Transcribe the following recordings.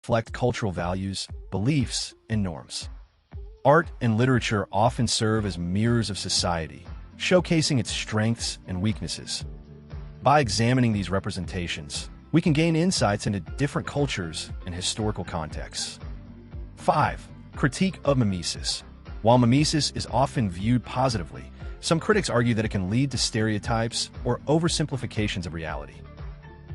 reflect cultural values, beliefs, and norms. Art and literature often serve as mirrors of society, showcasing its strengths and weaknesses. By examining these representations, we can gain insights into different cultures and historical contexts. 5. Critique of mimesis. While mimesis is often viewed positively, some critics argue that it can lead to stereotypes or oversimplifications of reality.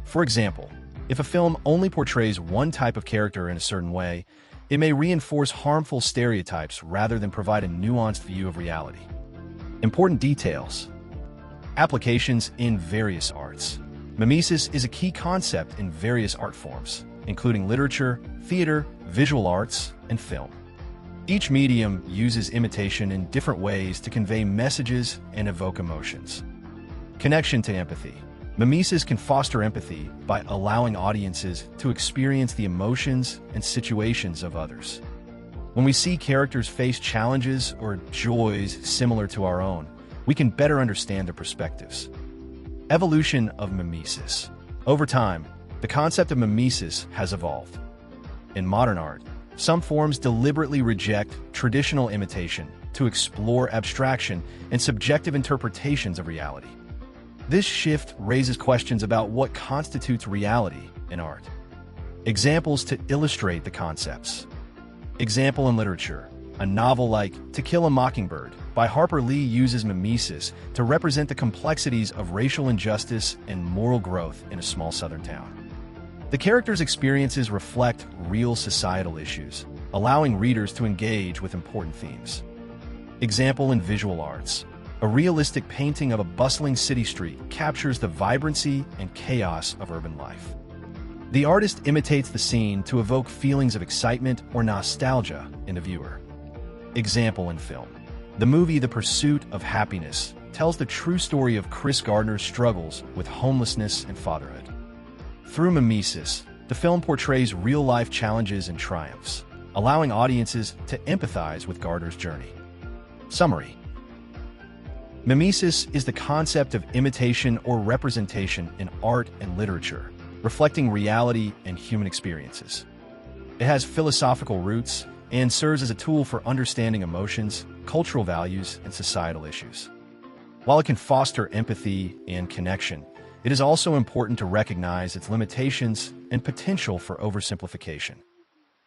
For example, if a film only portrays one type of character in a certain way, it may reinforce harmful stereotypes rather than provide a nuanced view of reality. Important details. Applications in various arts. Mimesis is a key concept in various art forms, including literature, theater, visual arts, and film. Each medium uses imitation in different ways to convey messages and evoke emotions. Connection to empathy. Mimesis can foster empathy by allowing audiences to experience the emotions and situations of others. When we see characters face challenges or joys similar to our own, we can better understand their perspectives. Evolution of mimesis. Over time, the concept of mimesis has evolved. In modern art, some forms deliberately reject traditional imitation to explore abstraction and subjective interpretations of reality. This shift raises questions about what constitutes reality in art. Examples to illustrate the concepts. Example in literature. A novel like To Kill a Mockingbird by Harper Lee uses mimesis to represent the complexities of racial injustice and moral growth in a small southern town. The characters' experiences reflect real societal issues, allowing readers to engage with important themes. Example in visual arts. A realistic painting of a bustling city street captures the vibrancy and chaos of urban life. The artist imitates the scene to evoke feelings of excitement or nostalgia in the viewer. Example in film. The movie The Pursuit of Happiness tells the true story of Chris Gardner's struggles with homelessness and fatherhood. Through mimesis, the film portrays real-life challenges and triumphs, allowing audiences to empathize with Gardner's journey. Summary. Mimesis is the concept of imitation or representation in art and literature, reflecting reality and human experiences. It has philosophical roots and serves as a tool for understanding emotions, cultural values, and societal issues. While it can foster empathy and connection, it is also important to recognize its limitations and potential for oversimplification.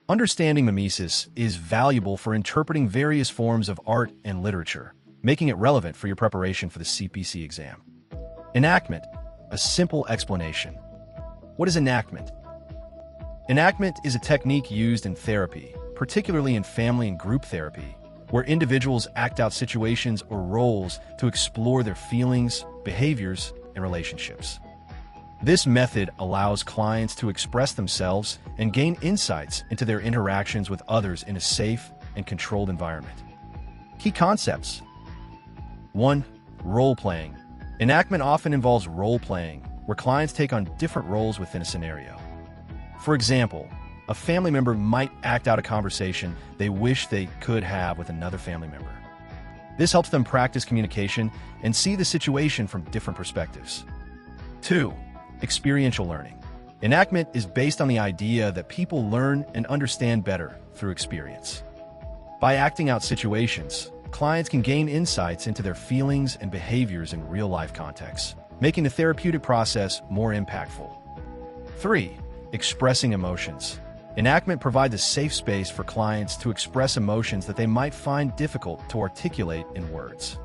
Understanding mimesis is valuable for interpreting various forms of art and literature, making it relevant for your preparation for the CPC exam. Enactment, a simple explanation. What is enactment? Enactment is a technique used in therapy, particularly in family and group therapy, where individuals act out situations or roles to explore their feelings, behaviors, and relationships. This method allows clients to express themselves and gain insights into their interactions with others in a safe and controlled environment. Key concepts. 1. Role-playing. Enactment often involves role-playing, where clients take on different roles within a scenario. For example, a family member might act out a conversation they wish they could have with another family member. This helps them practice communication and see the situation from different perspectives. 2. Experiential learning. Enactment is based on the idea that people learn and understand better through experience. By acting out situations, clients can gain insights into their feelings and behaviors in real-life contexts, making the therapeutic process more impactful. 3. Expressing emotions. Enactment provides a safe space for clients to express emotions that they might find difficult to articulate in words.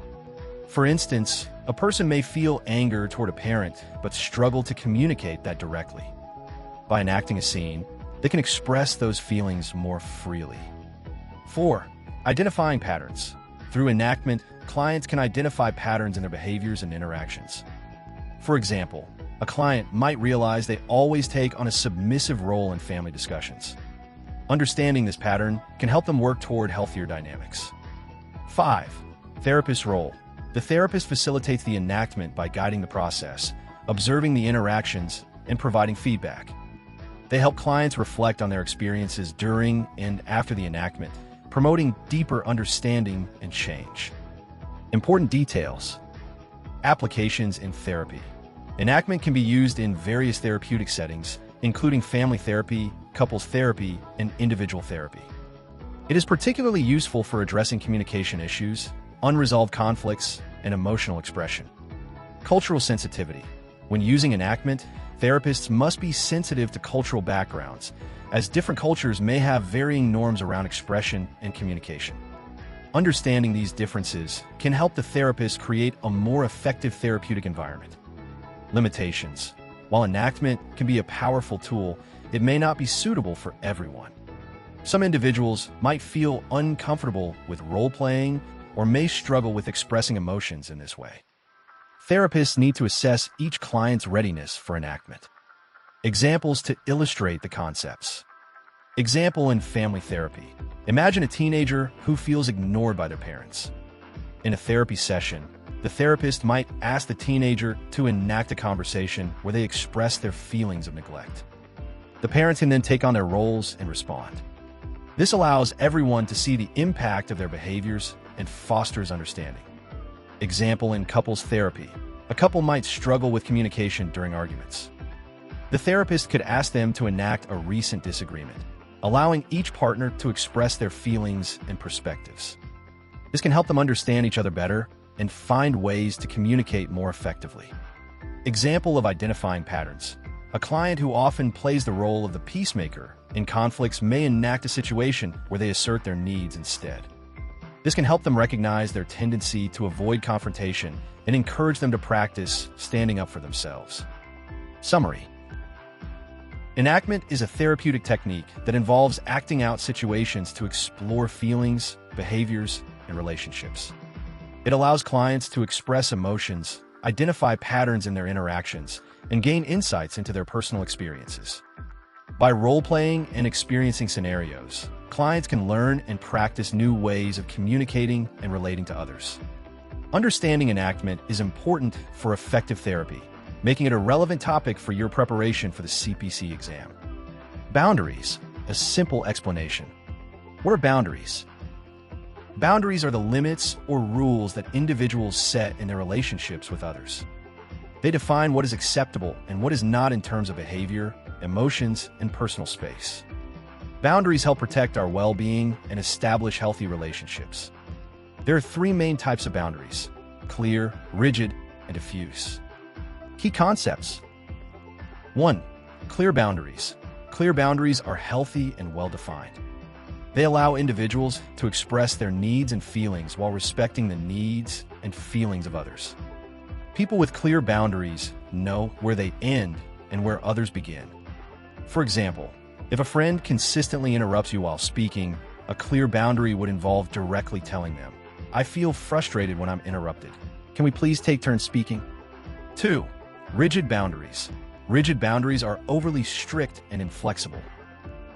For instance, a person may feel anger toward a parent but struggle to communicate that directly. By enacting a scene, they can express those feelings more freely. 4. Identifying patterns. Through enactment, clients can identify patterns in their behaviors and interactions. For example, a client might realize they always take on a submissive role in family discussions. Understanding this pattern can help them work toward healthier dynamics. 5. Therapist role. The therapist facilitates the enactment by guiding the process, observing the interactions, and providing feedback. They help clients reflect on their experiences during and after the enactment, promoting deeper understanding and change. Important details. Applications in therapy. Enactment can be used in various therapeutic settings, including family therapy, couples therapy, and individual therapy. It is particularly useful for addressing communication issues, unresolved conflicts, and emotional expression. Cultural sensitivity. When using enactment, therapists must be sensitive to cultural backgrounds, as different cultures may have varying norms around expression and communication. Understanding these differences can help the therapist create a more effective therapeutic environment. Limitations. While enactment can be a powerful tool, it may not be suitable for everyone. Some individuals might feel uncomfortable with role-playing or may struggle with expressing emotions in this way. Therapists need to assess each client's readiness for enactment. Examples to illustrate the concepts. Example in family therapy. Imagine a teenager who feels ignored by their parents. In a therapy session, the therapist might ask the teenager to enact a conversation where they express their feelings of neglect. The parents can then take on their roles and respond. This allows everyone to see the impact of their behaviors and fosters understanding. Example in couples therapy. A couple might struggle with communication during arguments. The therapist could ask them to enact a recent disagreement, allowing each partner to express their feelings and perspectives. This can help them understand each other better and find ways to communicate more effectively. Example of identifying patterns. A client who often plays the role of the peacemaker in conflicts may enact a situation where they assert their needs instead. This can help them recognize their tendency to avoid confrontation and encourage them to practice standing up for themselves. Summary. Enactment is a therapeutic technique that involves acting out situations to explore feelings, behaviors, and relationships. It allows clients to express emotions, identify patterns in their interactions, and gain insights into their personal experiences. By role-playing and experiencing scenarios, clients can learn and practice new ways of communicating and relating to others. Understanding enactment is important for effective therapy, making it a relevant topic for your preparation for the CPC exam. Boundaries, a simple explanation. What are boundaries? Boundaries are the limits or rules that individuals set in their relationships with others. They define what is acceptable and what is not in terms of behavior, emotions, and personal space. Boundaries help protect our well-being and establish healthy relationships. There are three main types of boundaries: clear, rigid, and diffuse. Key concepts. 1. Clear boundaries. Clear boundaries are healthy and well-defined. They allow individuals to express their needs and feelings while respecting the needs and feelings of others. People with clear boundaries know where they end and where others begin. For example, if a friend consistently interrupts you while speaking, a clear boundary would involve directly telling them, "I feel frustrated when I'm interrupted. Can we please take turns speaking?" 2. Rigid boundaries. Rigid boundaries are overly strict and inflexible.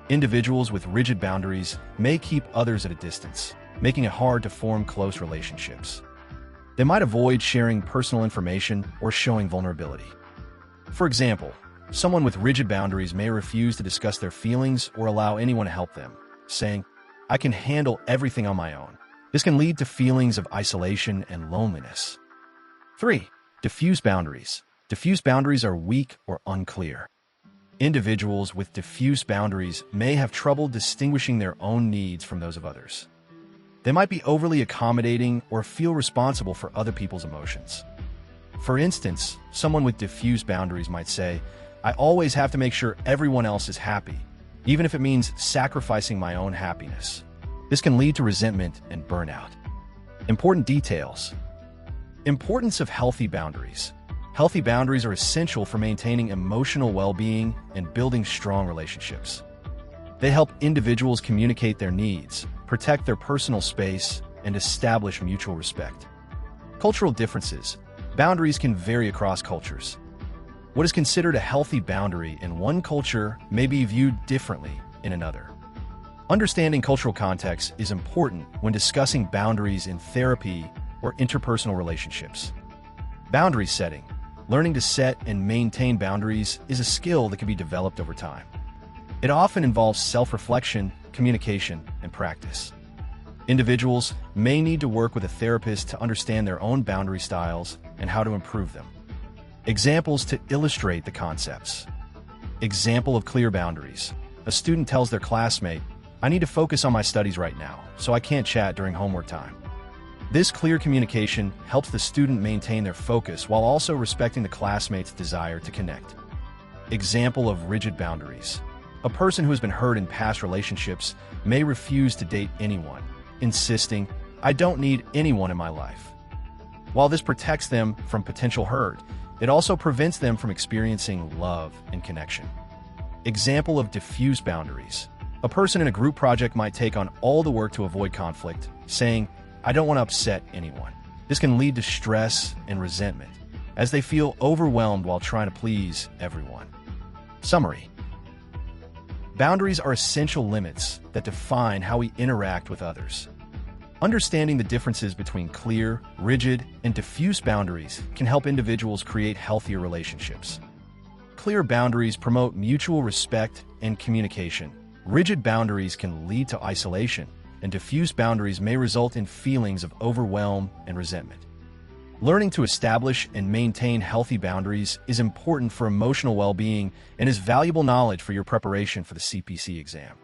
Individuals with rigid boundaries may keep others at a distance, making it hard to form close relationships. They might avoid sharing personal information or showing vulnerability. For example, someone with rigid boundaries may refuse to discuss their feelings or allow anyone to help them, saying, "I can handle everything on my own." This can lead to feelings of isolation and loneliness. 3. Diffuse boundaries. Diffuse boundaries are weak or unclear. Individuals with diffuse boundaries may have trouble distinguishing their own needs from those of others. They might be overly accommodating or feel responsible for other people's emotions. For instance, someone with diffuse boundaries might say, "I always have to make sure everyone else is happy, even if it means sacrificing my own happiness." This can lead to resentment and burnout. Important details. Importance of healthy boundaries. Healthy boundaries are essential for maintaining emotional well-being and building strong relationships. They help individuals communicate their needs, protect their personal space, and establish mutual respect. Cultural differences. Boundaries can vary across cultures. What is considered a healthy boundary in one culture may be viewed differently in another. Understanding cultural context is important when discussing boundaries in therapy or interpersonal relationships. Boundary setting. Learning to set and maintain boundaries is a skill that can be developed over time. It often involves self-reflection, communication, and practice. Individuals may need to work with a therapist to understand their own boundary styles and how to improve them. Examples to illustrate the concepts. Example of clear boundaries. A student tells their classmate, "I need to focus on my studies right now, so I can't chat during homework time." This clear communication helps the student maintain their focus while also respecting the classmate's desire to connect. Example of rigid boundaries. A person who has been hurt in past relationships may refuse to date anyone, insisting, "I don't need anyone in my life." While this protects them from potential hurt, it also prevents them from experiencing love and connection. Example of diffuse boundaries. A person in a group project might take on all the work to avoid conflict, saying, "I don't want to upset anyone." This can lead to stress and resentment, as they feel overwhelmed while trying to please everyone. Summary. Boundaries are essential limits that define how we interact with others. Understanding the differences between clear, rigid, and diffuse boundaries can help individuals create healthier relationships. Clear boundaries promote mutual respect and communication. Rigid boundaries can lead to isolation, and diffuse boundaries may result in feelings of overwhelm and resentment. Learning to establish and maintain healthy boundaries is important for emotional well-being and is valuable knowledge for your preparation for the CPC exam.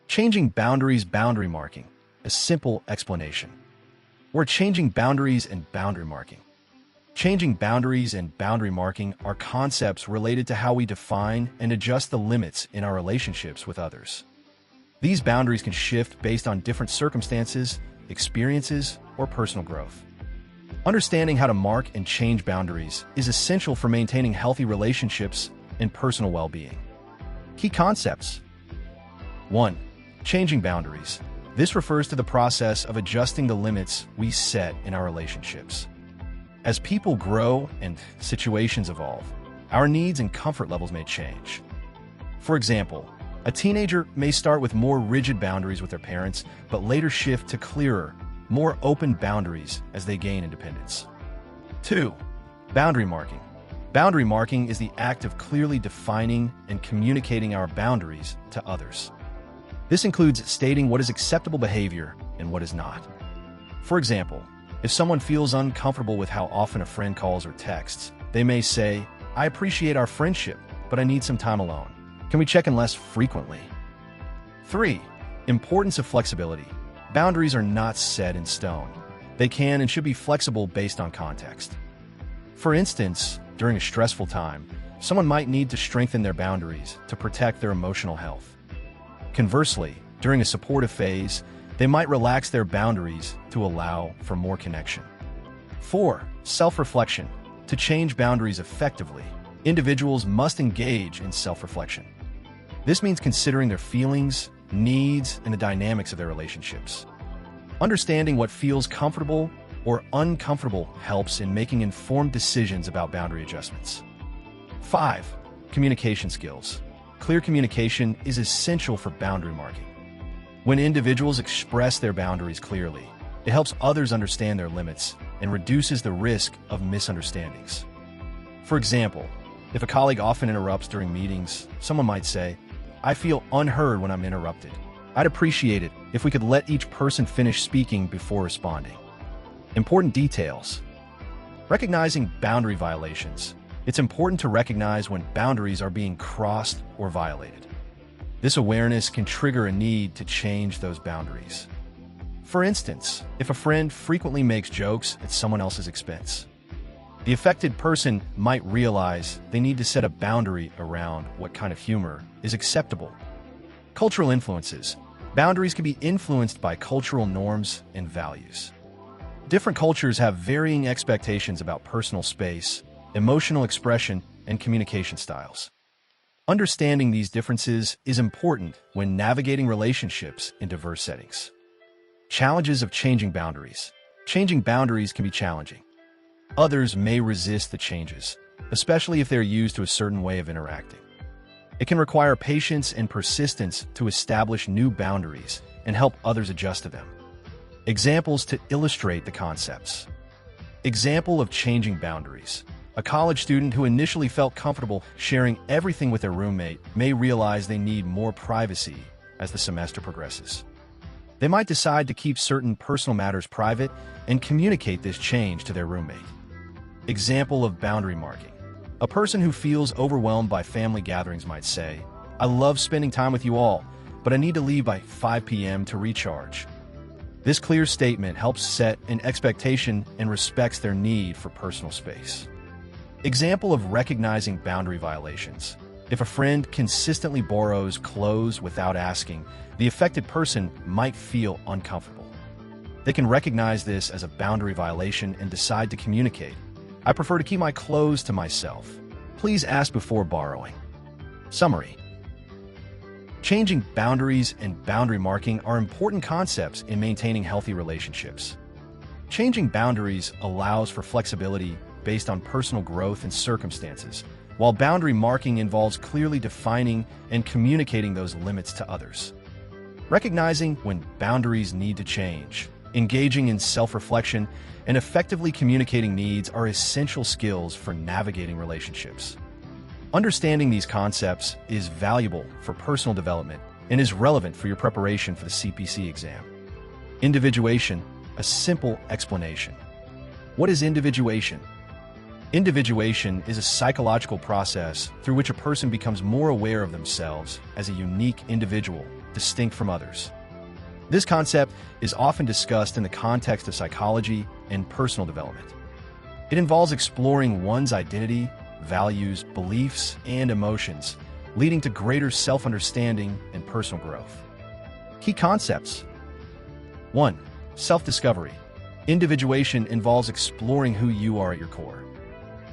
Changing boundaries, boundary marking. A simple explanation. We're changing boundaries and boundary marking. Changing boundaries and boundary marking are concepts related to how we define and adjust the limits in our relationships with others. These boundaries can shift based on different circumstances, experiences, or personal growth. Understanding how to mark and change boundaries is essential for maintaining healthy relationships and personal well-being. Key concepts. 1. Changing boundaries. This refers to the process of adjusting the limits we set in our relationships. As people grow and situations evolve, our needs and comfort levels may change. For example, a teenager may start with more rigid boundaries with their parents, but later shift to clearer, more open boundaries as they gain independence. 2. Boundary marking. Boundary marking is the act of clearly defining and communicating our boundaries to others. This includes stating what is acceptable behavior and what is not. For example, if someone feels uncomfortable with how often a friend calls or texts, they may say, "I appreciate our friendship, but I need some time alone. Can we check in less frequently?" 3. Importance of flexibility. Boundaries are not set in stone. They can and should be flexible based on context. For instance, during a stressful time, someone might need to strengthen their boundaries to protect their emotional health. Conversely, during a supportive phase, they might relax their boundaries to allow for more connection. 4. Self-reflection. To change boundaries effectively, individuals must engage in self-reflection. This means considering their feelings, needs, and the dynamics of their relationships. Understanding what feels comfortable or uncomfortable helps in making informed decisions about boundary adjustments. 5. Communication skills. Clear communication is essential for boundary marking. When individuals express their boundaries clearly, it helps others understand their limits and reduces the risk of misunderstandings. For example, if a colleague often interrupts during meetings, someone might say, "I feel unheard when I'm interrupted. I'd appreciate it if we could let each person finish speaking before responding." Important details. Recognizing boundary violations. It's important to recognize when boundaries are being crossed or violated. This awareness can trigger a need to change those boundaries. For instance, if a friend frequently makes jokes at someone else's expense, the affected person might realize they need to set a boundary around what kind of humor is acceptable. Cultural influences. Boundaries can be influenced by cultural norms and values. Different cultures have varying expectations about personal space, emotional expression, and communication styles. Understanding these differences is important when navigating relationships in diverse settings. Challenges of changing boundaries. Changing boundaries can be challenging. Others may resist the changes, especially if they're used to a certain way of interacting. It can require patience and persistence to establish new boundaries and help others adjust to them. Examples to illustrate the concepts. Example of changing boundaries. A college student who initially felt comfortable sharing everything with their roommate may realize they need more privacy as the semester progresses. They might decide to keep certain personal matters private and communicate this change to their roommate. Example of boundary marking. A person who feels overwhelmed by family gatherings might say, I love spending time with you all, but I need to leave by 5 p.m. to recharge. This clear statement helps set an expectation and respects their need for personal space. Example of recognizing boundary violations. If a friend consistently borrows clothes without asking, the affected person might feel uncomfortable. They can recognize this as a boundary violation and decide to communicate. I prefer to keep my clothes to myself. Please ask before borrowing. Summary. Changing boundaries and boundary marking are important concepts in maintaining healthy relationships. Changing boundaries allows for flexibility based on personal growth and circumstances, while boundary marking involves clearly defining and communicating those limits to others. Recognizing when boundaries need to change, engaging in self-reflection, and effectively communicating needs are essential skills for navigating relationships. Understanding these concepts is valuable for personal development and is relevant for your preparation for the CPC exam. Individuation, a simple explanation. What is individuation? Individuation is a psychological process through which a person becomes more aware of themselves as a unique individual, distinct from others. This concept is often discussed in the context of psychology and personal development. It involves exploring one's identity, values, beliefs, and emotions, leading to greater self-understanding and personal growth. Key concepts. 1. Self-discovery. Individuation involves exploring who you are at your core.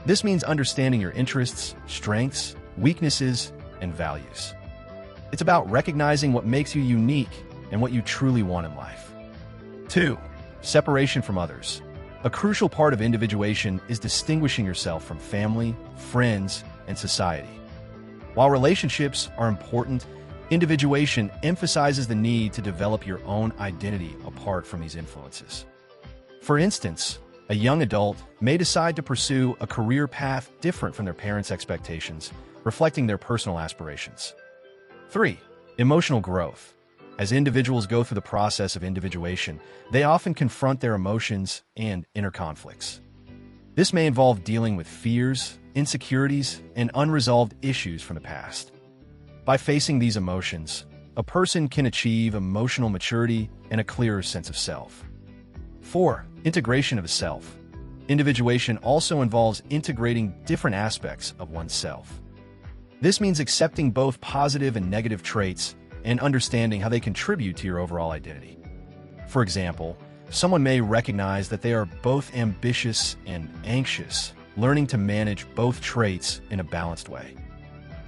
This means understanding your interests, strengths, weaknesses, and values. It's about recognizing what makes you unique and what you truly want in life. 2. Separation from others. A crucial part of individuation is distinguishing yourself from family, friends, and society. While relationships are important, individuation emphasizes the need to develop your own identity apart from these influences. For instance, a young adult may decide to pursue a career path different from their parents' expectations, reflecting their personal aspirations. 3. Emotional growth. As individuals go through the process of individuation, they often confront their emotions and inner conflicts. This may involve dealing with fears, insecurities, and unresolved issues from the past. By facing these emotions, a person can achieve emotional maturity and a clearer sense of self. 4. Integration of self. Individuation also involves integrating different aspects of oneself. This means accepting both positive and negative traits and understanding how they contribute to your overall identity. For example, someone may recognize that they are both ambitious and anxious, learning to manage both traits in a balanced way.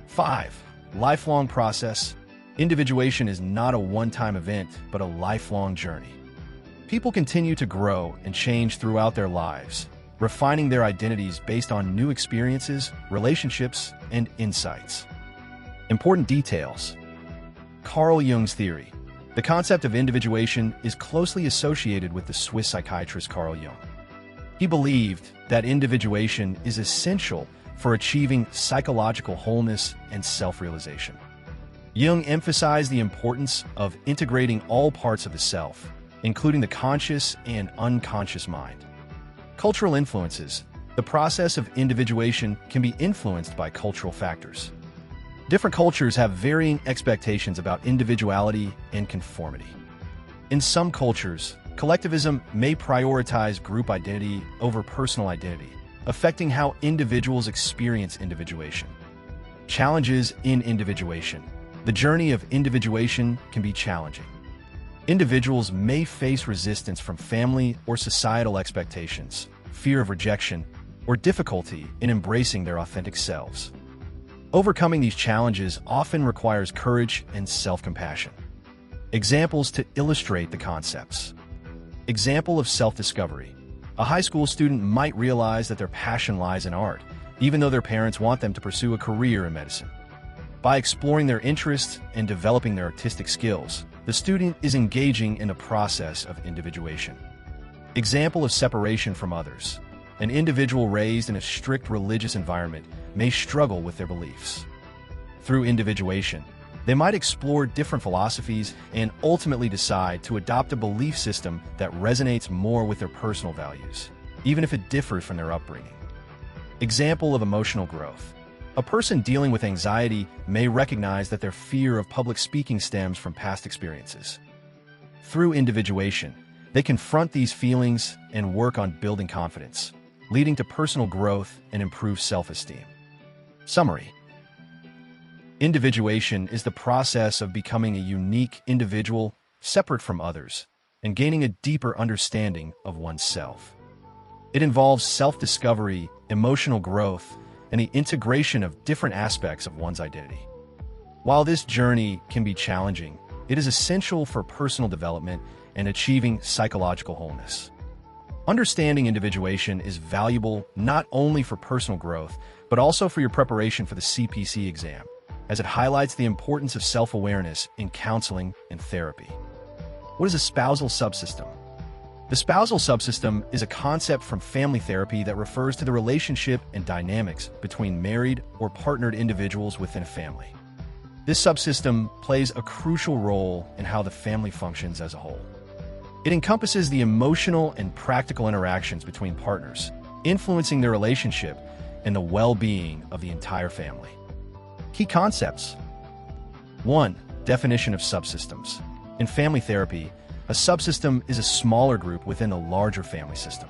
5. Lifelong process. Individuation is not a one-time event, but a lifelong journey. People continue to grow and change throughout their lives, refining their identities based on new experiences, relationships, and insights. Important details. Carl Jung's theory. The concept of individuation is closely associated with the Swiss psychiatrist Carl Jung. He believed that individuation is essential for achieving psychological wholeness and self-realization. Jung emphasized the importance of integrating all parts of the self, including the conscious and unconscious mind. Cultural influences. The process of individuation can be influenced by cultural factors. Different cultures have varying expectations about individuality and conformity. In some cultures, collectivism may prioritize group identity over personal identity, affecting how individuals experience individuation. Challenges in individuation. The journey of individuation can be challenging. Individuals may face resistance from family or societal expectations, fear of rejection, or difficulty in embracing their authentic selves. Overcoming these challenges often requires courage and self-compassion. Examples to illustrate the concepts. Example of self-discovery. A high school student might realize that their passion lies in art, even though their parents want them to pursue a career in medicine. By exploring their interests and developing their artistic skills, the student is engaging in a process of individuation. Example of separation from others. An individual raised in a strict religious environment may struggle with their beliefs. Through individuation, they might explore different philosophies and ultimately decide to adopt a belief system that resonates more with their personal values, even if it differs from their upbringing. Example of emotional growth. A person dealing with anxiety may recognize that their fear of public speaking stems from past experiences. Through individuation, they confront these feelings and work on building confidence, leading to personal growth and improved self-esteem. Summary: individuation is the process of becoming a unique individual separate from others and gaining a deeper understanding of oneself. It involves self-discovery, emotional growth, and the integration of different aspects of one's identity. While this journey can be challenging, it is essential for personal development and achieving psychological wholeness. Understanding individuation is valuable not only for personal growth, but also for your preparation for the CPC exam, as it highlights the importance of self-awareness in counseling and therapy. What is a spousal subsystem? The spousal subsystem is a concept from family therapy that refers to the relationship and dynamics between married or partnered individuals within a family. This subsystem plays a crucial role in how the family functions as a whole. It encompasses the emotional and practical interactions between partners, influencing their relationship and the well-being of the entire family. Key concepts. 1. Definition of subsystems. In family therapy, a subsystem is a smaller group within a larger family system.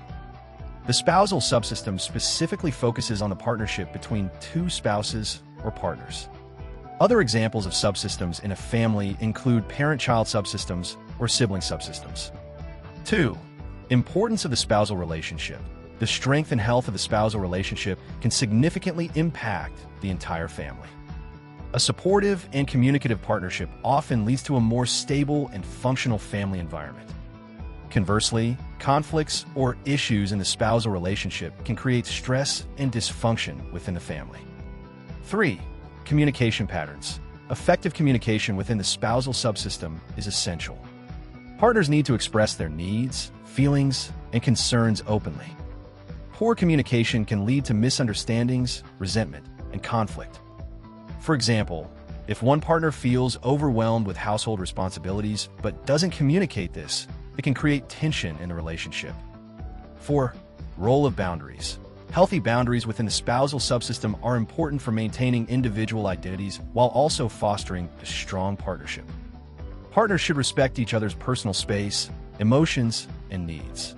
The spousal subsystem specifically focuses on the partnership between two spouses or partners. Other examples of subsystems in a family include parent-child subsystems or sibling subsystems. 2. Importance of the spousal relationship. The strength and health of the spousal relationship can significantly impact the entire family. A supportive and communicative partnership often leads to a more stable and functional family environment. Conversely, conflicts or issues in the spousal relationship can create stress and dysfunction within the family. 3. Communication patterns. Effective communication within the spousal subsystem is essential. Partners need to express their needs, feelings, and concerns openly. Poor communication can lead to misunderstandings, resentment, and conflict. For example, if one partner feels overwhelmed with household responsibilities but doesn't communicate this, it can create tension in the relationship. 4. Role of boundaries. Healthy boundaries within the spousal subsystem are important for maintaining individual identities while also fostering a strong partnership. Partners should respect each other's personal space, emotions, and needs.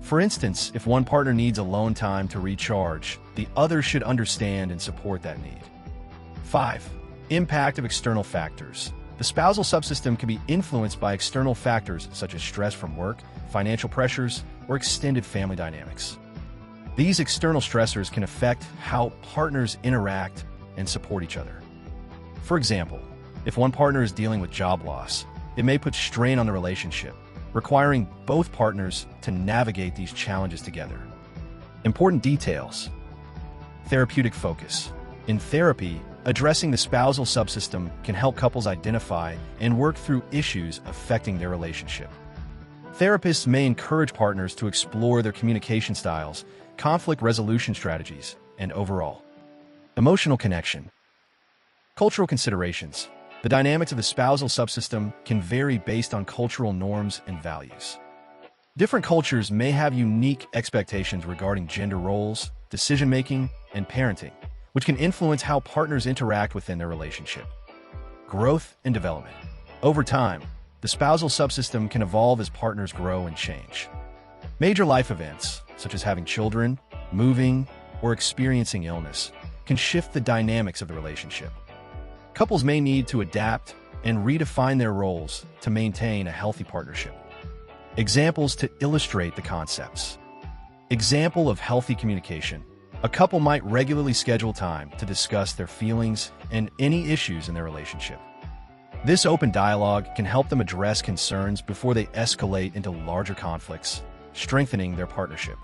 For instance, if one partner needs alone time to recharge, the other should understand and support that need. 5. Impact of external factors. The spousal subsystem can be influenced by external factors such as stress from work, financial pressures, or extended family dynamics. These external stressors can affect how partners interact and support each other. For example, if one partner is dealing with job loss, it may put strain on the relationship, requiring both partners to navigate these challenges together. Important details. Therapeutic focus. In therapy, addressing the spousal subsystem can help couples identify and work through issues affecting their relationship. Therapists may encourage partners to explore their communication styles, conflict resolution strategies, and overall emotional connection. Cultural considerations. The dynamics of the spousal subsystem can vary based on cultural norms and values. Different cultures may have unique expectations regarding gender roles, decision-making, and parenting, which can influence how partners interact within their relationship. Growth and development. Over time, the spousal subsystem can evolve as partners grow and change. Major life events, such as having children, moving, or experiencing illness, can shift the dynamics of the relationship. Couples may need to adapt and redefine their roles to maintain a healthy partnership. Examples to illustrate the concepts. Example of healthy communication. A couple might regularly schedule time to discuss their feelings and any issues in their relationship. This open dialogue can help them address concerns before they escalate into larger conflicts, strengthening their partnership.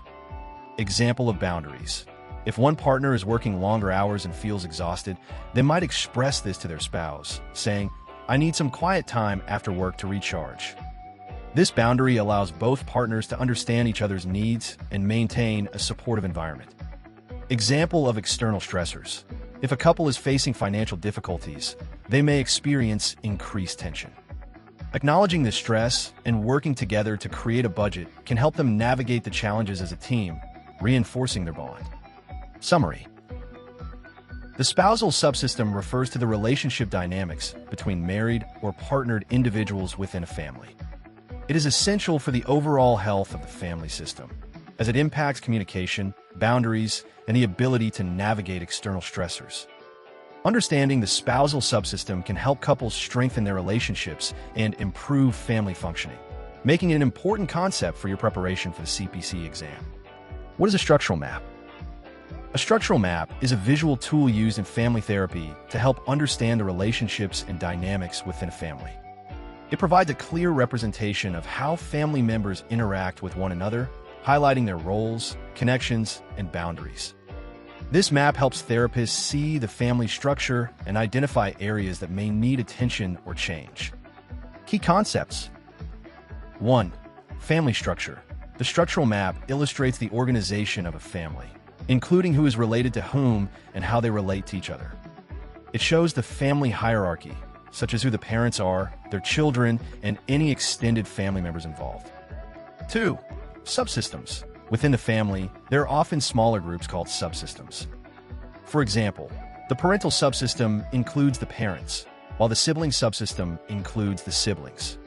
Example of boundaries. If one partner is working longer hours and feels exhausted, they might express this to their spouse, saying, "I need some quiet time after work to recharge." This boundary allows both partners to understand each other's needs and maintain a supportive environment. Example of external stressors. If a couple is facing financial difficulties, they may experience increased tension. Acknowledging the stress and working together to create a budget can help them navigate the challenges as a team, reinforcing their bond. Summary. The spousal subsystem refers to the relationship dynamics between married or partnered individuals within a family. It is essential for the overall health of the family system, as it impacts communication, boundaries, and the ability to navigate external stressors. Understanding the spousal subsystem can help couples strengthen their relationships and improve family functioning, making it an important concept for your preparation for the CPC exam. What is a structural map? A structural map is a visual tool used in family therapy to help understand the relationships and dynamics within a family. It provides a clear representation of how family members interact with one another, highlighting their roles, connections, and boundaries. This map helps therapists see the family structure and identify areas that may need attention or change. Key concepts. 1. Family structure. The structural map illustrates the organization of a family, including who is related to whom and how they relate to each other. It shows the family hierarchy, such as who the parents are, their children, and any extended family members involved. 2. Subsystems. Within the family, there are often smaller groups called subsystems. For example, the parental subsystem includes the parents, while the sibling subsystem includes the siblings.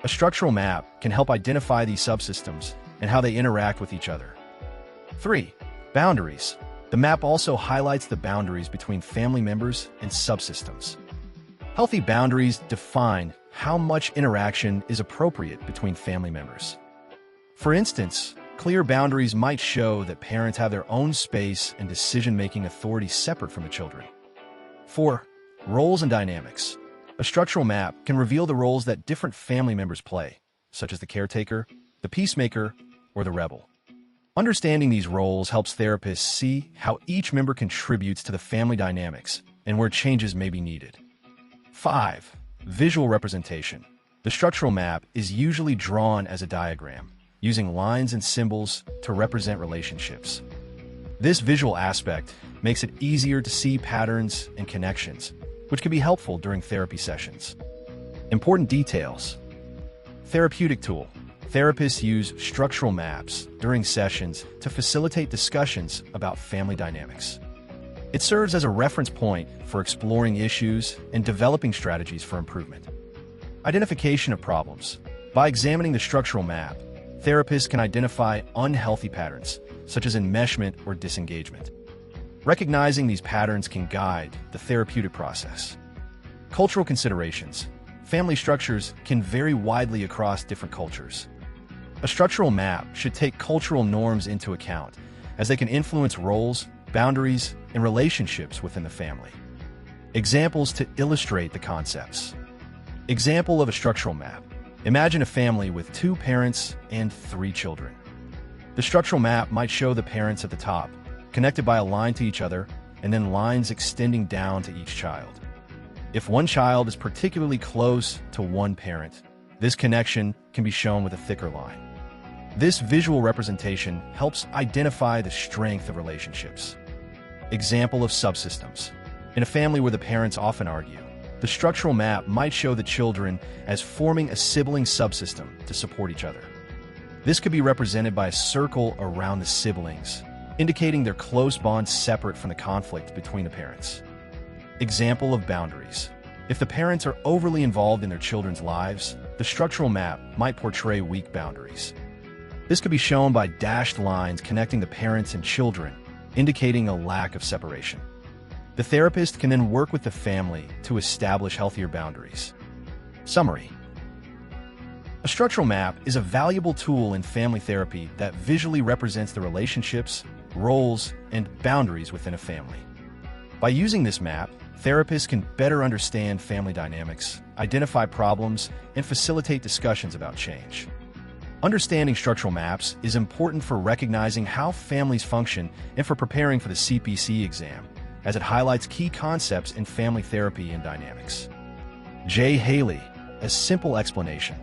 A structural map can help identify these subsystems and how they interact with each other. 3. Boundaries. The map also highlights the boundaries between family members and subsystems. Healthy boundaries define how much interaction is appropriate between family members. For instance, clear boundaries might show that parents have their own space and decision-making authority separate from the children. 4. Roles and dynamics. A structural map can reveal the roles that different family members play, such as the caretaker, the peacemaker, or the rebel. Understanding these roles helps therapists see how each member contributes to the family dynamics and where changes may be needed. 5. Visual representation. The structural map is usually drawn as a diagram, using lines and symbols to represent relationships. This visual aspect makes it easier to see patterns and connections, which can be helpful during therapy sessions. Important details. Therapeutic tool. Therapists use structural maps during sessions to facilitate discussions about family dynamics. It serves as a reference point for exploring issues and developing strategies for improvement. Identification of problems. By examining the structural map, therapists can identify unhealthy patterns, such as enmeshment or disengagement. Recognizing these patterns can guide the therapeutic process. Cultural considerations. Family structures can vary widely across different cultures. A structural map should take cultural norms into account, as they can influence roles, boundaries, and relationships within the family. Examples to illustrate the concepts. Example of a structural map. Imagine a family with 2 parents and 3 children. The structural map might show the parents at the top, connected by a line to each other, and then lines extending down to each child. If one child is particularly close to one parent, this connection can be shown with a thicker line. This visual representation helps identify the strength of relationships. Example of subsystems. In a family where the parents often argue, the structural map might show the children as forming a sibling subsystem to support each other. This could be represented by a circle around the siblings, indicating their close bond separate from the conflict between the parents. Example of boundaries. If the parents are overly involved in their children's lives, the structural map might portray weak boundaries. This could be shown by dashed lines connecting the parents and children, indicating a lack of separation. The therapist can then work with the family to establish healthier boundaries. Summary. A structural map is a valuable tool in family therapy that visually represents the relationships, roles, and boundaries within a family. By using this map, therapists can better understand family dynamics, identify problems, and facilitate discussions about change. Understanding structural maps is important for recognizing how families function and for preparing for the CPC exam, as it highlights key concepts in family therapy and dynamics. J. Haley, a simple explanation.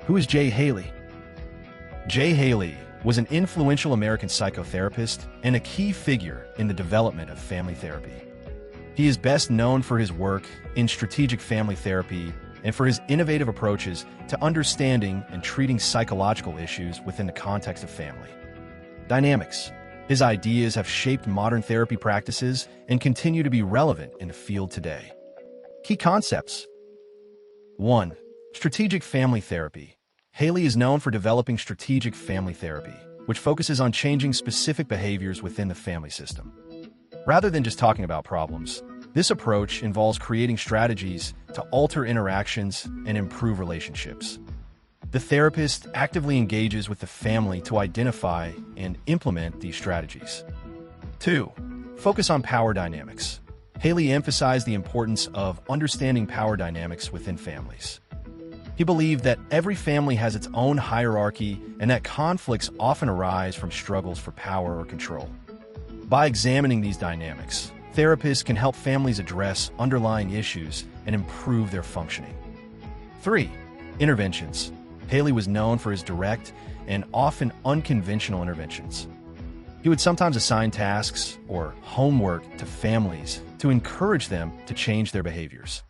Who is J. Haley? J. Haley was an influential American psychotherapist and a key figure in the development of family therapy. He is best known for his work in strategic family therapy and for his innovative approaches to understanding and treating psychological issues within the context of family. Dynamics. His ideas have shaped modern therapy practices and continue to be relevant in the field today. Key concepts. 1. Strategic family therapy. Haley is known for developing strategic family therapy, which focuses on changing specific behaviors within the family system. Rather than just talking about problems, this approach involves creating strategies to alter interactions and improve relationships. The therapist actively engages with the family to identify and implement these strategies. 2. Focus on power dynamics. Haley emphasized the importance of understanding power dynamics within families. He believed that every family has its own hierarchy and that conflicts often arise from struggles for power or control. By examining these dynamics, therapists can help families address underlying issues and improve their functioning. 3. Interventions. Haley was known for his direct and often unconventional interventions. He would sometimes assign tasks or homework to families to encourage them to change their behaviors.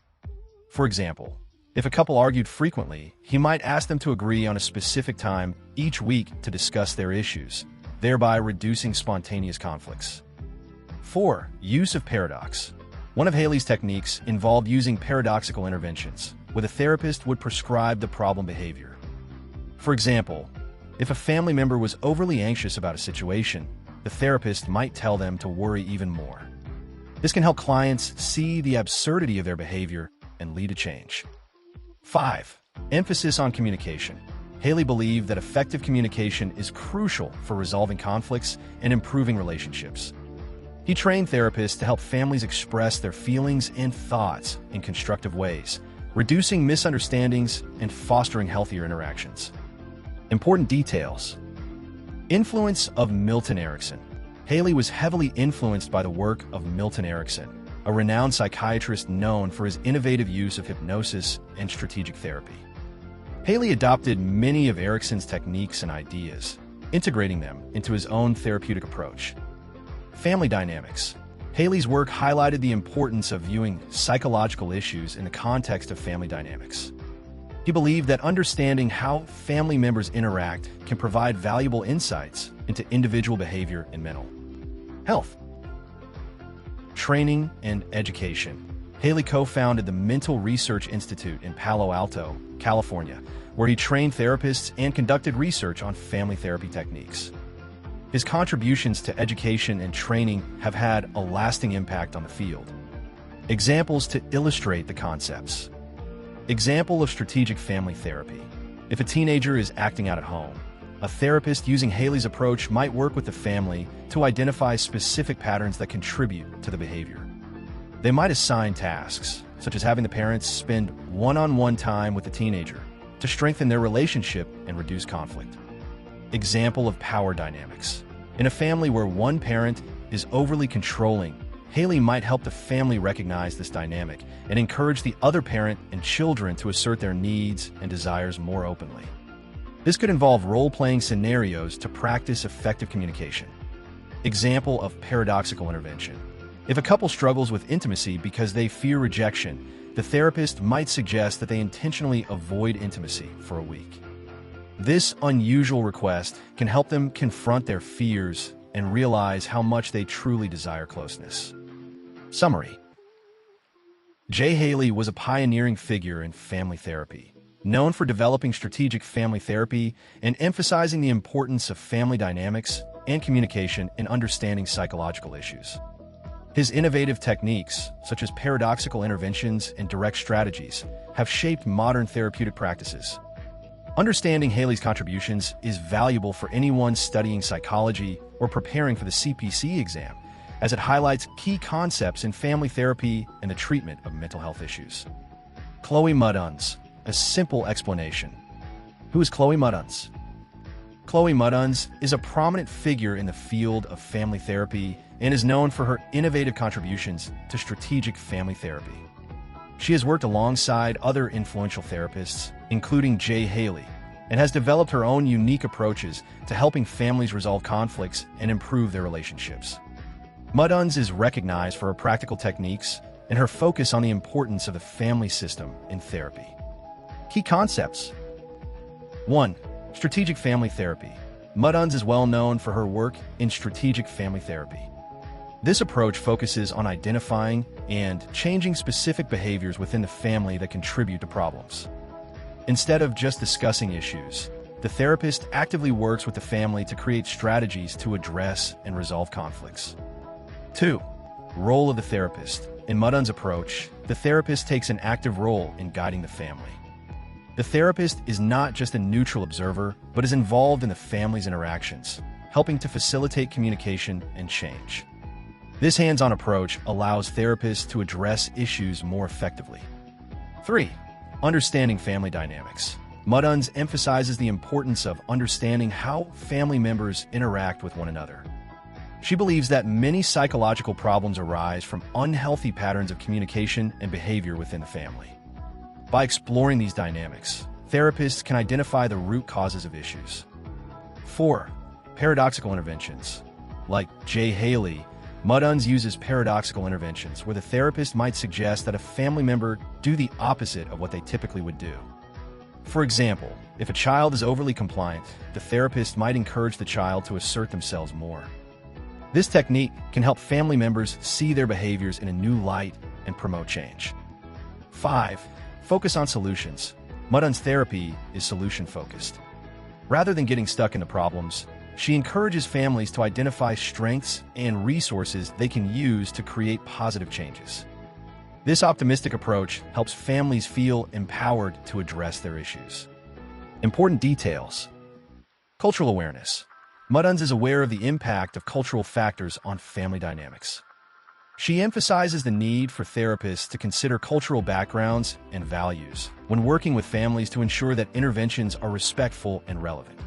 For example, if a couple argued frequently, he might ask them to agree on a specific time each week to discuss their issues, thereby reducing spontaneous conflicts. 4. Use of paradox. One of Haley's techniques involved using paradoxical interventions, where the therapist would prescribe the problem behavior. For example, if a family member was overly anxious about a situation, the therapist might tell them to worry even more. This can help clients see the absurdity of their behavior and lead to change. 5. Emphasis on communication. Haley believed that effective communication is crucial for resolving conflicts and improving relationships. He trained therapists to help families express their feelings and thoughts in constructive ways, reducing misunderstandings and fostering healthier interactions. Important details. Influence of Milton Erickson. Haley was heavily influenced by the work of Milton Erickson, a renowned psychiatrist known for his innovative use of hypnosis and strategic therapy. Haley adopted many of Erickson's techniques and ideas, integrating them into his own therapeutic approach. Family dynamics. Haley's work highlighted the importance of viewing psychological issues in the context of family dynamics. He believed that understanding how family members interact can provide valuable insights into individual behavior and mental health. Training and education. Haley co-founded the Mental Research Institute in Palo Alto, California, where he trained therapists and conducted research on family therapy techniques. His contributions to education and training have had a lasting impact on the field. Examples to illustrate the concepts. Example of strategic family therapy. If a teenager is acting out at home, a therapist using Haley's approach might work with the family to identify specific patterns that contribute to the behavior. They might assign tasks, such as having the parents spend one-on-one time with the teenager to strengthen their relationship and reduce conflict. Example of power dynamics. In a family where one parent is overly controlling, Haley might help the family recognize this dynamic and encourage the other parent and children to assert their needs and desires more openly. This could involve role-playing scenarios to practice effective communication. Example of paradoxical intervention. If a couple struggles with intimacy because they fear rejection, the therapist might suggest that they intentionally avoid intimacy for a week. This unusual request can help them confront their fears and realize how much they truly desire closeness. Summary. J. Haley was a pioneering figure in family therapy, known for developing strategic family therapy and emphasizing the importance of family dynamics and communication in understanding psychological issues. His innovative techniques, such as paradoxical interventions and direct strategies, have shaped modern therapeutic practices. Understanding Haley's contributions is valuable for anyone studying psychology or preparing for the CPC exam, as it highlights key concepts in family therapy and the treatment of mental health issues. Chloe Mudduns. A simple explanation. Who is Chloe Mudduns? Chloe Mudduns is a prominent figure in the field of family therapy and is known for her innovative contributions to strategic family therapy. She has worked alongside other influential therapists, including J. Haley, and has developed her own unique approaches to helping families resolve conflicts and improve their relationships. Mudduns is recognized for her practical techniques and her focus on the importance of the family system in therapy. Key concepts. 1. Strategic family therapy. Mudunz is well known for her work in strategic family therapy. This approach focuses on identifying and changing specific behaviors within the family that contribute to problems. Instead of just discussing issues, the therapist actively works with the family to create strategies to address and resolve conflicts. 2. Role of the therapist. In Mudun's approach, the therapist takes an active role in guiding the family. The therapist is not just a neutral observer, but is involved in the family's interactions, helping to facilitate communication and change. This hands-on approach allows therapists to address issues more effectively. 3. Understanding family dynamics. Mudunz emphasizes the importance of understanding how family members interact with one another. She believes that many psychological problems arise from unhealthy patterns of communication and behavior within the family. By exploring these dynamics, therapists can identify the root causes of issues. 4. Paradoxical interventions. Like J. Haley, Mudunz uses paradoxical interventions where the therapist might suggest that a family member do the opposite of what they typically would do. For example, if a child is overly compliant, the therapist might encourage the child to assert themselves more. This technique can help family members see their behaviors in a new light and promote change. 5. Focus on solutions. Mudun's therapy is solution-focused. Rather than getting stuck in the problems, she encourages families to identify strengths and resources they can use to create positive changes. This optimistic approach helps families feel empowered to address their issues. Important details. Cultural awareness. Mudunz is aware of the impact of cultural factors on family dynamics. She emphasizes the need for therapists to consider cultural backgrounds and values when working with families to ensure that interventions are respectful and relevant.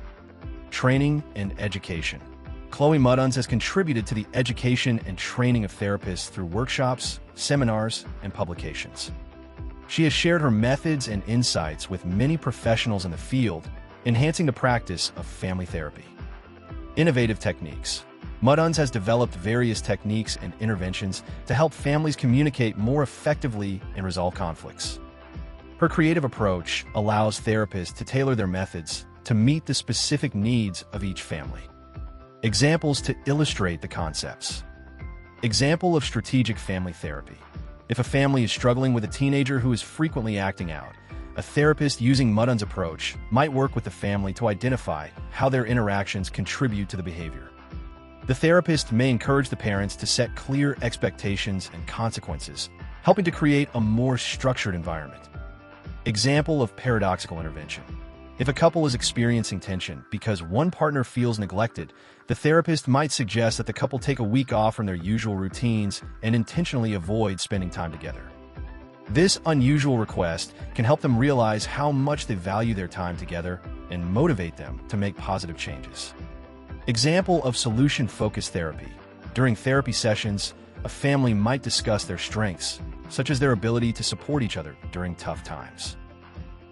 Training and education. Chloe Mudunz has contributed to the education and training of therapists through workshops, seminars, and publications. She has shared her methods and insights with many professionals in the field, enhancing the practice of family therapy. Innovative techniques. Mudunz has developed various techniques and interventions to help families communicate more effectively and resolve conflicts. Her creative approach allows therapists to tailor their methods to meet the specific needs of each family. Examples to illustrate the concepts. Example of strategic family therapy. If a family is struggling with a teenager who is frequently acting out, a therapist using Mudun's approach might work with the family to identify how their interactions contribute to the behavior. The therapist may encourage the parents to set clear expectations and consequences, helping to create a more structured environment. Example of paradoxical intervention. If a couple is experiencing tension because one partner feels neglected, the therapist might suggest that the couple take a week off from their usual routines and intentionally avoid spending time together. This unusual request can help them realize how much they value their time together and motivate them to make positive changes. Example of solution-focused therapy. During therapy sessions, a family might discuss their strengths, such as their ability to support each other during tough times.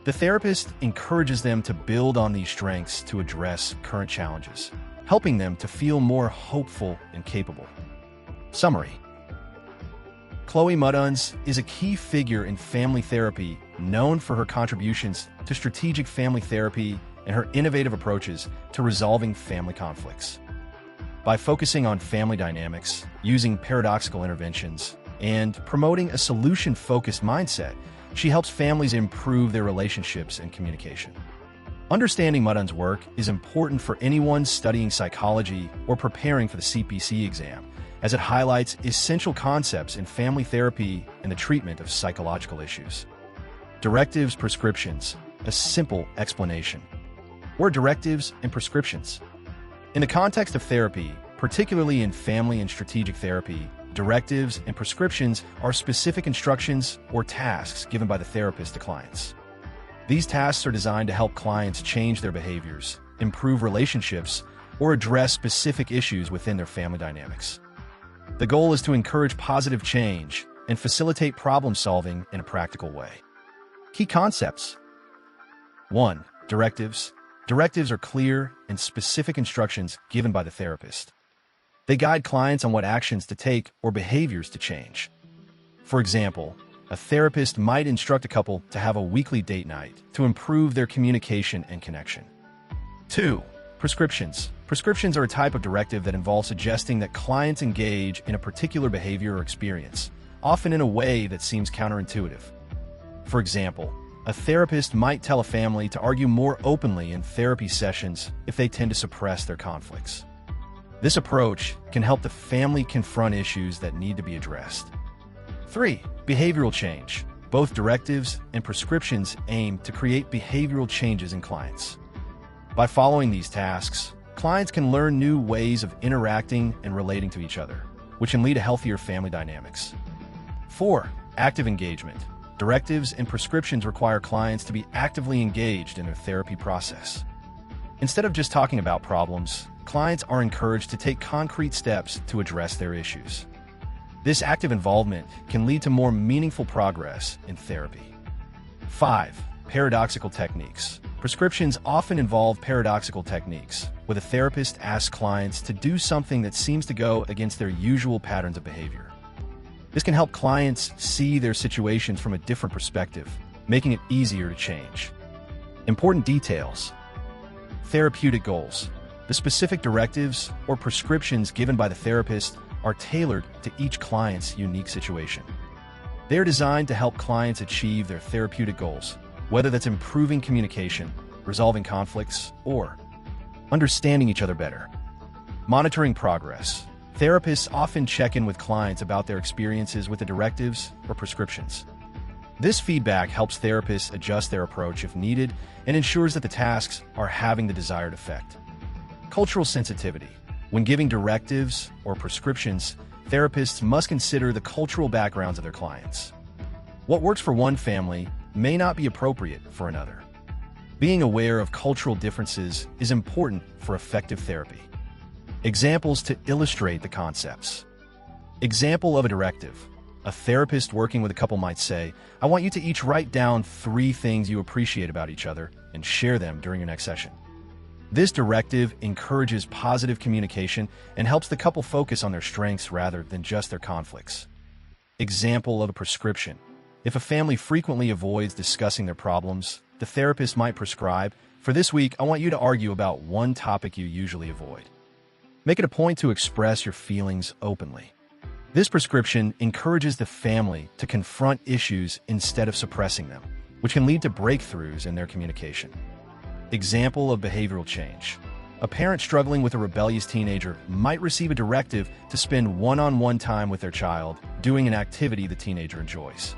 The therapist encourages them to build on these strengths to address current challenges, helping them to feel more hopeful and capable. Summary. Chloe Mudunz is a key figure in family therapy, known for her contributions to strategic family therapy and her innovative approaches to resolving family conflicts. By focusing on family dynamics, using paradoxical interventions, and promoting a solution-focused mindset, she helps families improve their relationships and communication. Understanding Mudun's work is important for anyone studying psychology or preparing for the CPC exam, as it highlights essential concepts in family therapy and the treatment of psychological issues. Directives, prescriptions, a simple explanation. Or directives and prescriptions. In the context of therapy, particularly in family and strategic therapy, directives and prescriptions are specific instructions or tasks given by the therapist to clients. These tasks are designed to help clients change their behaviors, improve relationships, or address specific issues within their family dynamics. The goal is to encourage positive change and facilitate problem-solving in a practical way. Key concepts. 1. Directives. Directives are clear and specific instructions given by the therapist. They guide clients on what actions to take or behaviors to change. For example, a therapist might instruct a couple to have a weekly date night to improve their communication and connection. 2. Prescriptions. Prescriptions are a type of directive that involves suggesting that clients engage in a particular behavior or experience, often in a way that seems counterintuitive. For example, a therapist might tell a family to argue more openly in therapy sessions if they tend to suppress their conflicts. This approach can help the family confront issues that need to be addressed. 3. Behavioral change. Both directives and prescriptions aim to create behavioral changes in clients. By following these tasks, clients can learn new ways of interacting and relating to each other, which can lead to healthier family dynamics. 4. Active engagement. Directives and prescriptions require clients to be actively engaged in their therapy process. Instead of just talking about problems, clients are encouraged to take concrete steps to address their issues. This active involvement can lead to more meaningful progress in therapy. 5. Paradoxical techniques. Prescriptions often involve paradoxical techniques, where the therapist asks clients to do something that seems to go against their usual patterns of behavior. This can help clients see their situations from a different perspective, making it easier to change. Important details. Therapeutic goals. The specific directives or prescriptions given by the therapist are tailored to each client's unique situation. They are designed to help clients achieve their therapeutic goals, whether that's improving communication, resolving conflicts, or understanding each other better. Monitoring progress. Therapists often check in with clients about their experiences with the directives or prescriptions. This feedback helps therapists adjust their approach if needed and ensures that the tasks are having the desired effect. Cultural sensitivity. When giving directives or prescriptions, therapists must consider the cultural backgrounds of their clients. What works for one family may not be appropriate for another. Being aware of cultural differences is important for effective therapy. Examples to illustrate the concepts. Example of a directive. A therapist working with a couple might say, "I want you to each write down 3 things you appreciate about each other and share them during your next session." This directive encourages positive communication and helps the couple focus on their strengths rather than just their conflicts. Example of a prescription. If a family frequently avoids discussing their problems, the therapist might prescribe, "For this week, I want you to argue about one topic you usually avoid." Make it a point to express your feelings openly. This prescription encourages the family to confront issues instead of suppressing them, which can lead to breakthroughs in their communication. Example of behavioral change. A parent struggling with a rebellious teenager might receive a directive to spend one-on-one time with their child, doing an activity the teenager enjoys.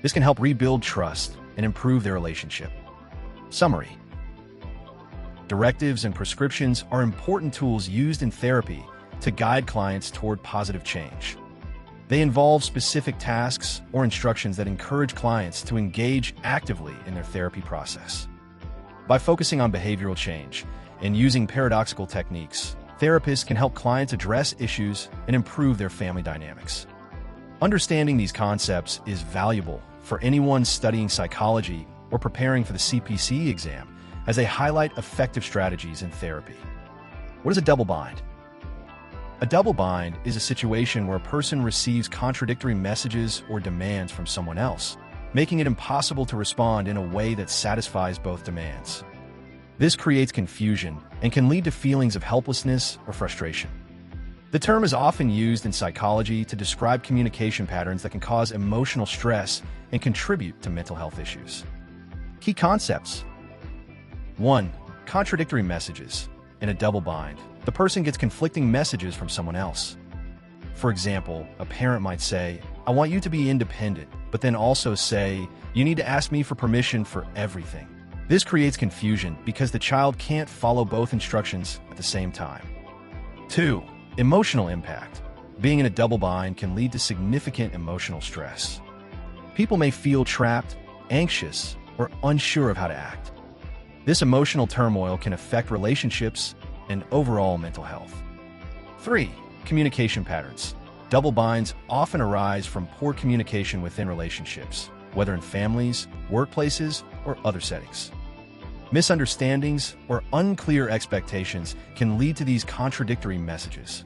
This can help rebuild trust and improve their relationship. Summary. Directives and prescriptions are important tools used in therapy to guide clients toward positive change. They involve specific tasks or instructions that encourage clients to engage actively in their therapy process. By focusing on behavioral change and using paradoxical techniques, therapists can help clients address issues and improve their family dynamics. Understanding these concepts is valuable for anyone studying psychology or preparing for the CPC exam, as they highlight effective strategies in therapy. What is a double bind? A double bind is a situation where a person receives contradictory messages or demands from someone else, making it impossible to respond in a way that satisfies both demands. This creates confusion and can lead to feelings of helplessness or frustration. The term is often used in psychology to describe communication patterns that can cause emotional stress and contribute to mental health issues. Key concepts. 1. Contradictory messages. In a double bind, the person gets conflicting messages from someone else. For example, a parent might say, "I want you to be independent," but then also say, "You need to ask me for permission for everything." This creates confusion because the child can't follow both instructions at the same time. 2. Emotional impact. Being in a double bind can lead to significant emotional stress. People may feel trapped, anxious, or unsure of how to act. This emotional turmoil can affect relationships and overall mental health. 3. Communication patterns. Double binds often arise from poor communication within relationships, whether in families, workplaces, or other settings. Misunderstandings or unclear expectations can lead to these contradictory messages.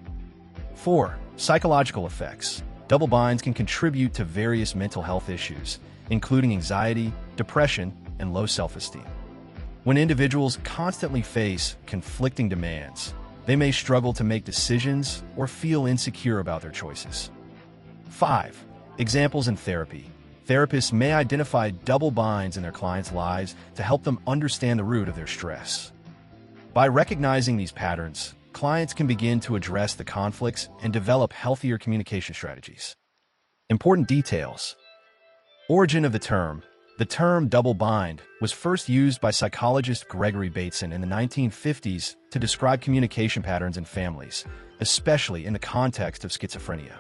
4. Psychological effects. Double binds can contribute to various mental health issues, including anxiety, depression, and low self-esteem. When individuals constantly face conflicting demands, they may struggle to make decisions or feel insecure about their choices. 5. Examples in therapy. Therapists may identify double binds in their clients' lives to help them understand the root of their stress. By recognizing these patterns, clients can begin to address the conflicts and develop healthier communication strategies. Important details. Origin of the term. The term double bind was first used by psychologist Gregory Bateson in the 1950s to describe communication patterns in families, especially in the context of schizophrenia.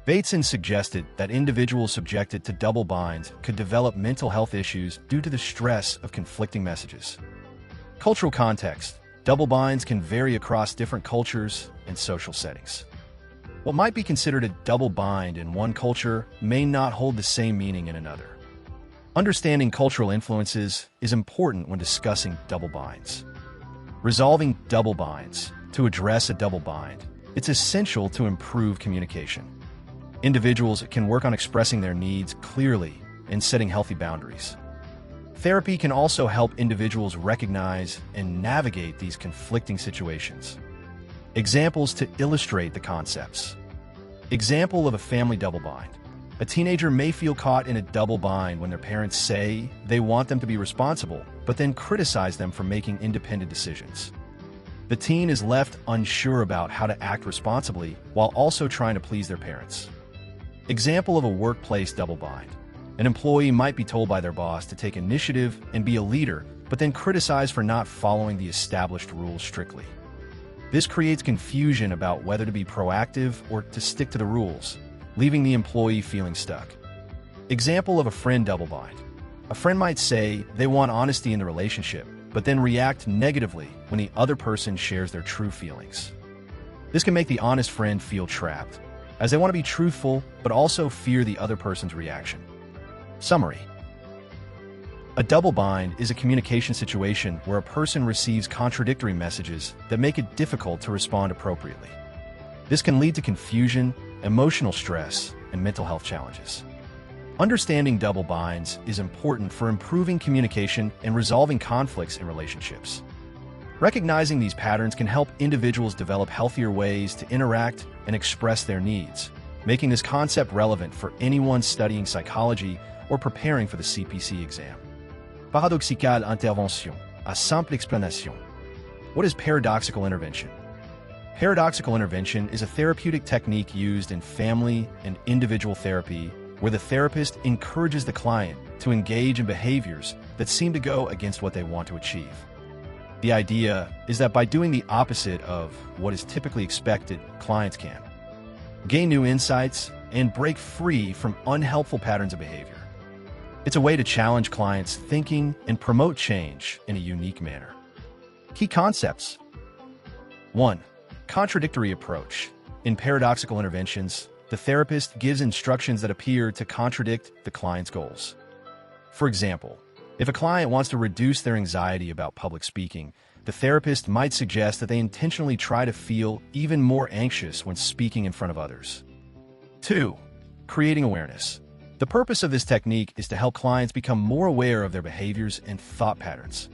Bateson suggested that individuals subjected to double binds could develop mental health issues due to the stress of conflicting messages. Cultural context. Double binds can vary across different cultures and social settings. What might be considered a double bind in one culture may not hold the same meaning in another. Understanding cultural influences is important when discussing double binds. Resolving double binds. To address a double bind, it's essential to improve communication. Individuals can work on expressing their needs clearly and setting healthy boundaries. Therapy can also help individuals recognize and navigate these conflicting situations. Examples to illustrate the concepts. Example of a family double bind. A teenager may feel caught in a double bind when their parents say they want them to be responsible, but then criticize them for making independent decisions. The teen is left unsure about how to act responsibly while also trying to please their parents. Example of a workplace double bind. An employee might be told by their boss to take initiative and be a leader, but then criticized for not following the established rules strictly. This creates confusion about whether to be proactive or to stick to the rules, leaving the employee feeling stuck. Example of a friend double bind. A friend might say they want honesty in the relationship, but then react negatively when the other person shares their true feelings. This can make the honest friend feel trapped, as they want to be truthful but also fear the other person's reaction. Summary. A double bind is a communication situation where a person receives contradictory messages that make it difficult to respond appropriately. This can lead to confusion, emotional stress, and mental health challenges. Understanding double binds is important for improving communication and resolving conflicts in relationships. Recognizing these patterns can help individuals develop healthier ways to interact and express their needs, making this concept relevant for anyone studying psychology or preparing for the CPC exam. Paradoxical intervention, a simple explanation. What is paradoxical intervention? Paradoxical intervention is a therapeutic technique used in family and individual therapy where the therapist encourages the client to engage in behaviors that seem to go against what they want to achieve. The idea is that by doing the opposite of what is typically expected, clients can gain new insights and break free from unhelpful patterns of behavior. It's a way to challenge clients' thinking and promote change in a unique manner. Key concepts. 1. Contradictory approach. In paradoxical interventions, the therapist gives instructions that appear to contradict the client's goals. For example, if a client wants to reduce their anxiety about public speaking, the therapist might suggest that they intentionally try to feel even more anxious when speaking in front of others. 2. Creating awareness. The purpose of this technique is to help clients become more aware of their behaviors and thought patterns.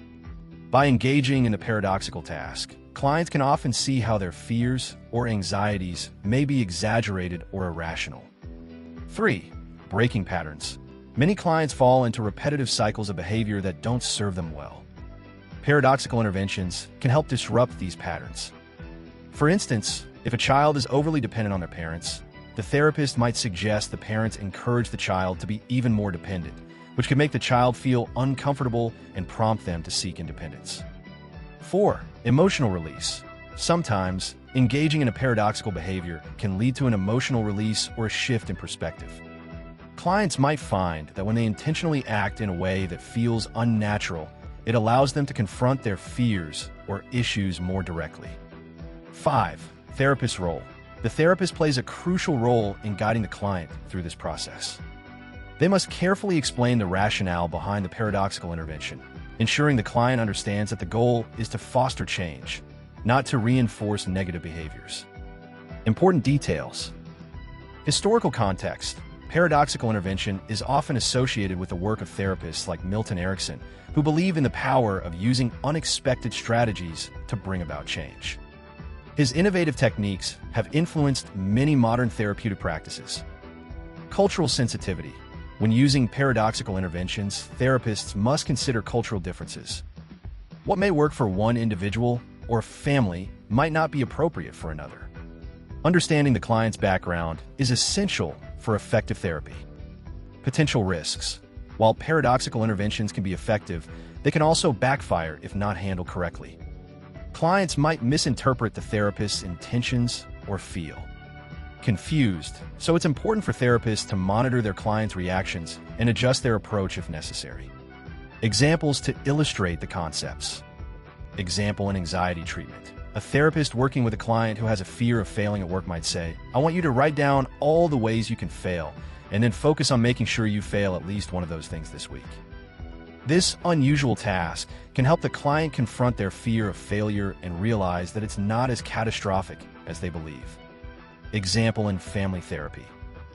By engaging in the paradoxical task, clients can often see how their fears or anxieties may be exaggerated or irrational. 3. Breaking patterns. Many clients fall into repetitive cycles of behavior that don't serve them well. Paradoxical interventions can help disrupt these patterns. For instance, if a child is overly dependent on their parents, the therapist might suggest the parents encourage the child to be even more dependent, which can make the child feel uncomfortable and prompt them to seek independence. 4. Emotional release. Sometimes, engaging in a paradoxical behavior can lead to an emotional release or a shift in perspective. Clients might find that when they intentionally act in a way that feels unnatural, it allows them to confront their fears or issues more directly. 5. Therapist's role. The therapist plays a crucial role in guiding the client through this process. They must carefully explain the rationale behind the paradoxical intervention, ensuring the client understands that the goal is to foster change, not to reinforce negative behaviors. Important details. Historical context. Paradoxical intervention is often associated with the work of therapists like Milton Erickson, who believe in the power of using unexpected strategies to bring about change. His innovative techniques have influenced many modern therapeutic practices. Cultural sensitivity. When using paradoxical interventions, therapists must consider cultural differences. What may work for one individual or family might not be appropriate for another. Understanding the client's background is essential for effective therapy. Potential risks. While paradoxical interventions can be effective, they can also backfire if not handled correctly. Clients might misinterpret the therapist's intentions or feel confused, so it's important for therapists to monitor their clients' reactions and adjust their approach if necessary. Examples to illustrate the concepts. Example in anxiety treatment. A therapist working with a client who has a fear of failing at work might say, "I want you to write down all the ways you can fail, and then focus on making sure you fail at least one of those things this week." This unusual task can help the client confront their fear of failure and realize that it's not as catastrophic as they believe. Example in family therapy.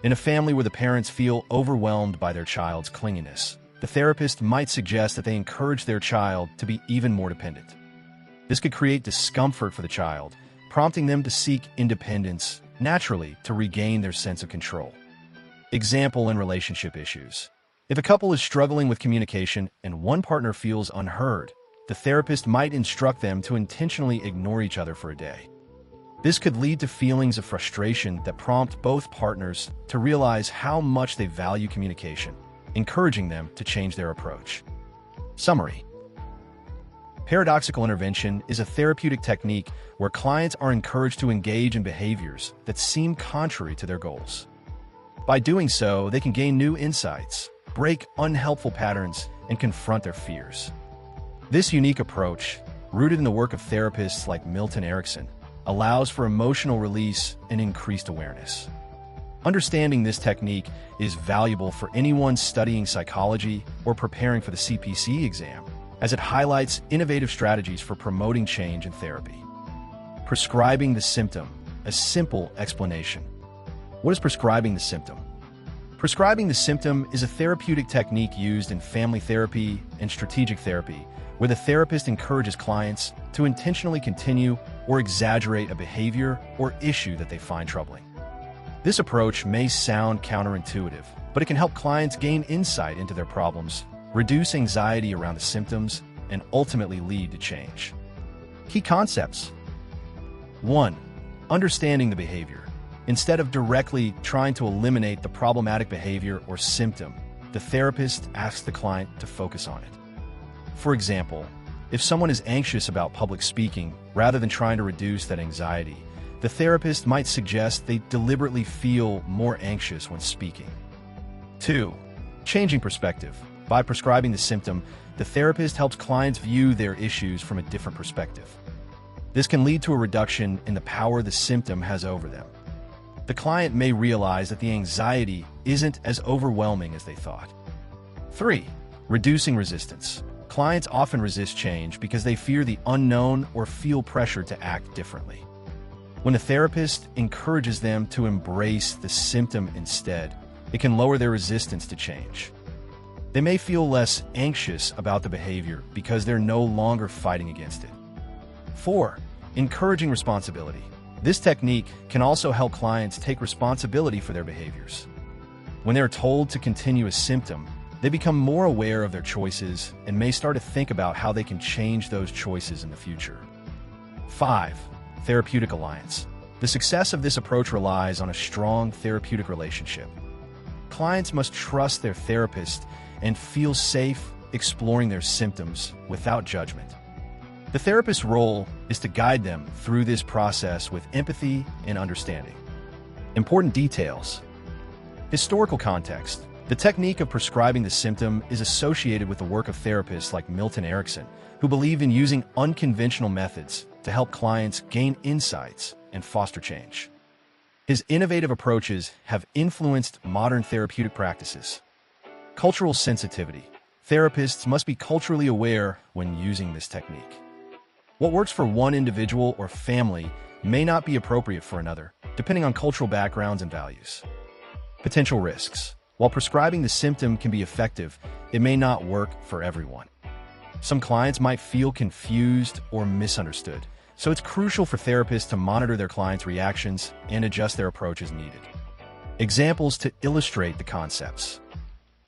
In a family where the parents feel overwhelmed by their child's clinginess, the therapist might suggest that they encourage their child to be even more dependent. This could create discomfort for the child, prompting them to seek independence naturally to regain their sense of control. Example in relationship issues. If a couple is struggling with communication and one partner feels unheard, the therapist might instruct them to intentionally ignore each other for a day. This could lead to feelings of frustration that prompt both partners to realize how much they value communication, encouraging them to change their approach. Summary. Paradoxical intervention is a therapeutic technique where clients are encouraged to engage in behaviors that seem contrary to their goals. By doing so, they can gain new insights, break unhelpful patterns, and confront their fears. This unique approach, rooted in the work of therapists like Milton Erickson, allows for emotional release and increased awareness. Understanding this technique is valuable for anyone studying psychology or preparing for the CPC exam, as it highlights innovative strategies for promoting change in therapy. Prescribing the symptom, a simple explanation. What is prescribing the symptom? Prescribing the symptom is a therapeutic technique used in family therapy and strategic therapy, where the therapist encourages clients to intentionally continue or exaggerate a behavior or issue that they find troubling. This approach may sound counterintuitive, but it can help clients gain insight into their problems, reduce anxiety around the symptoms, and ultimately lead to change. Key concepts. 1. Understanding the behavior. Instead of directly trying to eliminate the problematic behavior or symptom, the therapist asks the client to focus on it. For example, if someone is anxious about public speaking, rather than trying to reduce that anxiety, the therapist might suggest they deliberately feel more anxious when speaking. 2. Changing perspective. By prescribing the symptom, the therapist helps clients view their issues from a different perspective. This can lead to a reduction in the power the symptom has over them. The client may realize that the anxiety isn't as overwhelming as they thought. 3. Reducing resistance. Clients often resist change because they fear the unknown or feel pressure to act differently. When the therapist encourages them to embrace the symptom instead, it can lower their resistance to change. They may feel less anxious about the behavior because they're no longer fighting against it. 4. Encouraging responsibility. This technique can also help clients take responsibility for their behaviors. When they're told to continue a symptom, they become more aware of their choices and may start to think about how they can change those choices in the future. 5. Therapeutic alliance. The success of this approach relies on a strong therapeutic relationship. Clients must trust their therapist and feel safe exploring their symptoms without judgment. The therapist's role is to guide them through this process with empathy and understanding. Important details. Historical context. The technique of prescribing the symptom is associated with the work of therapists like Milton Erickson, who believe in using unconventional methods to help clients gain insights and foster change. His innovative approaches have influenced modern therapeutic practices. Cultural sensitivity. Therapists must be culturally aware when using this technique. What works for one individual or family may not be appropriate for another, depending on cultural backgrounds and values. Potential risks. While prescribing the symptom can be effective, it may not work for everyone. Some clients might feel confused or misunderstood, so it's crucial for therapists to monitor their clients' reactions and adjust their approach as needed. Examples to illustrate the concepts.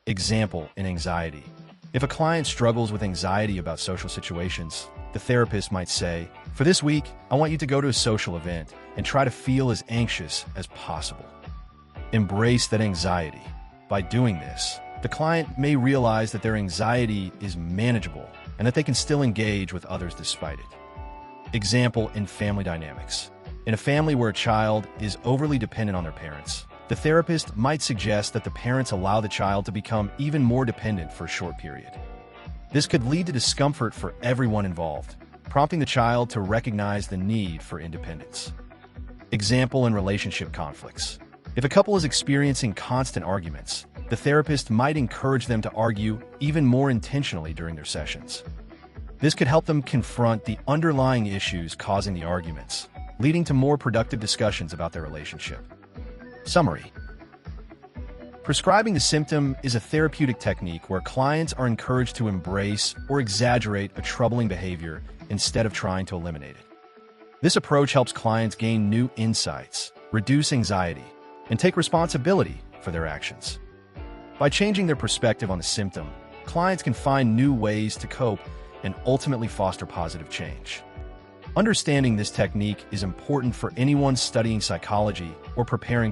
Example in anxiety. If a client struggles with anxiety about social situations, the therapist might say, "For this week, I want you to go to a social event and try to feel as anxious as possible." Embrace that anxiety. By doing this, the client may realize that their anxiety is manageable and that they can still engage with others despite it. Example in family dynamics. In a family where a child is overly dependent on their parents, the therapist might suggest that the parents allow the child to become even more dependent for a short period. This could lead to discomfort for everyone involved, prompting the child to recognize the need for independence. Example in relationship conflicts. If a couple is experiencing constant arguments, the therapist might encourage them to argue even more intentionally during their sessions. This could help them confront the underlying issues causing the arguments, leading to more productive discussions about their relationship. Summary. Prescribing the symptom is a therapeutic technique where clients are encouraged to embrace or exaggerate a troubling behavior instead of trying to eliminate it. This approach helps clients gain new insights, reduce anxiety, and take responsibility for their actions. By changing their perspective on the symptom, clients can find new ways to cope and ultimately foster positive change. Understanding this technique is important for anyone studying psychology or preparing